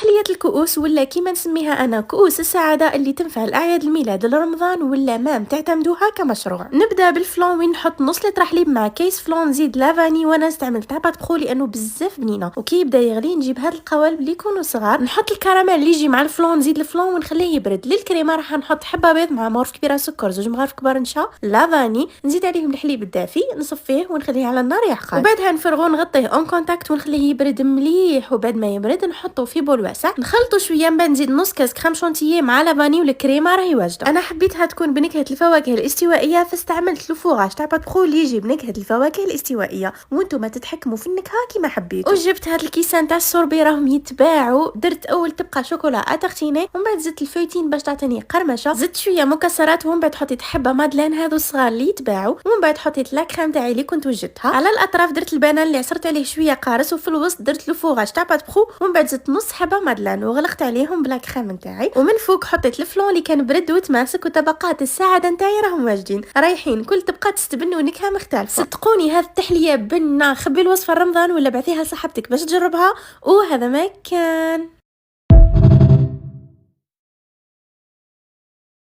تحلية الكؤوس ولا كيما نسميها انا كؤوس السعاده اللي تنفع لاعياد الميلاد لرمضان ولا مام تعتمدوها كمشروع. نبدا بالفلون وين نحط نص لتر حليب مع كيس فلون، نزيد لافاني وانا نستعمل طابات بخو لانه بزاف بنينه. وكي يبدا يغلي نجيب هاد القوالب اللي يكونوا صغار، نحط الكراميل اللي يجي مع الفلون، نزيد الفلون ونخليه يبرد. للكريمه راح نحط حبه بيض مع مغرف كبيره سكر، 2 مغارف كبار نشا لافاني، نزيد عليهم الحليب الدافي، نصفيه ونخليه على النار يعقد. وبعدها نفرغو نغطيه اون كونتاكت ونخليه يبرد مليح. وبعد ما يبرد نحطو في بول واسع، نخلطو شويه، من بعد نزيد نص كاس كريم شونتيي مع لافاني والكريمه راهي واجده. انا حبيتها تكون بنكهه الفواكه الاستوائيه فاستعملت الفوغاج تاع باتبخو اللي يجي بنكهه الفواكه الاستوائيه، وانتم تتحكموا في النكهه كيما حبيتوا. وجبت هاد الكيسان تاع السوربي راهم يتباعوا. درت اول تبقى شوكولا اتارتيني، ومن بعد زدت الفويتين باش تعطيني قرمشه، زدت شويه مكسرات، ومن بعد حطيت حبه مادلين هذو الصغار اللي يتباعوا، ومن بعد حطيت لا كريم تاعي اللي كنت وجدتها. على الاطراف درت البنان اللي عصرت عليه شويه قارص، وفي الوسط درت الفوغاج تاع باتبخو، ومن بعد زدت نص حبه مادلين وغلقت عليهم بلا كريم نتاعي. ومن فوق حطيت الفلون اللي كان برد وتماسك. وطبقات السعاده نتاعي راهم واجدين رايحين، كل طبقه تستبنوا نكهه مختلفه. صدقوني هذه التحليه بنه. خبي الوصفه رمضان ولا بعثيها لصاحبتك باش تجربها. وهذا ما كان.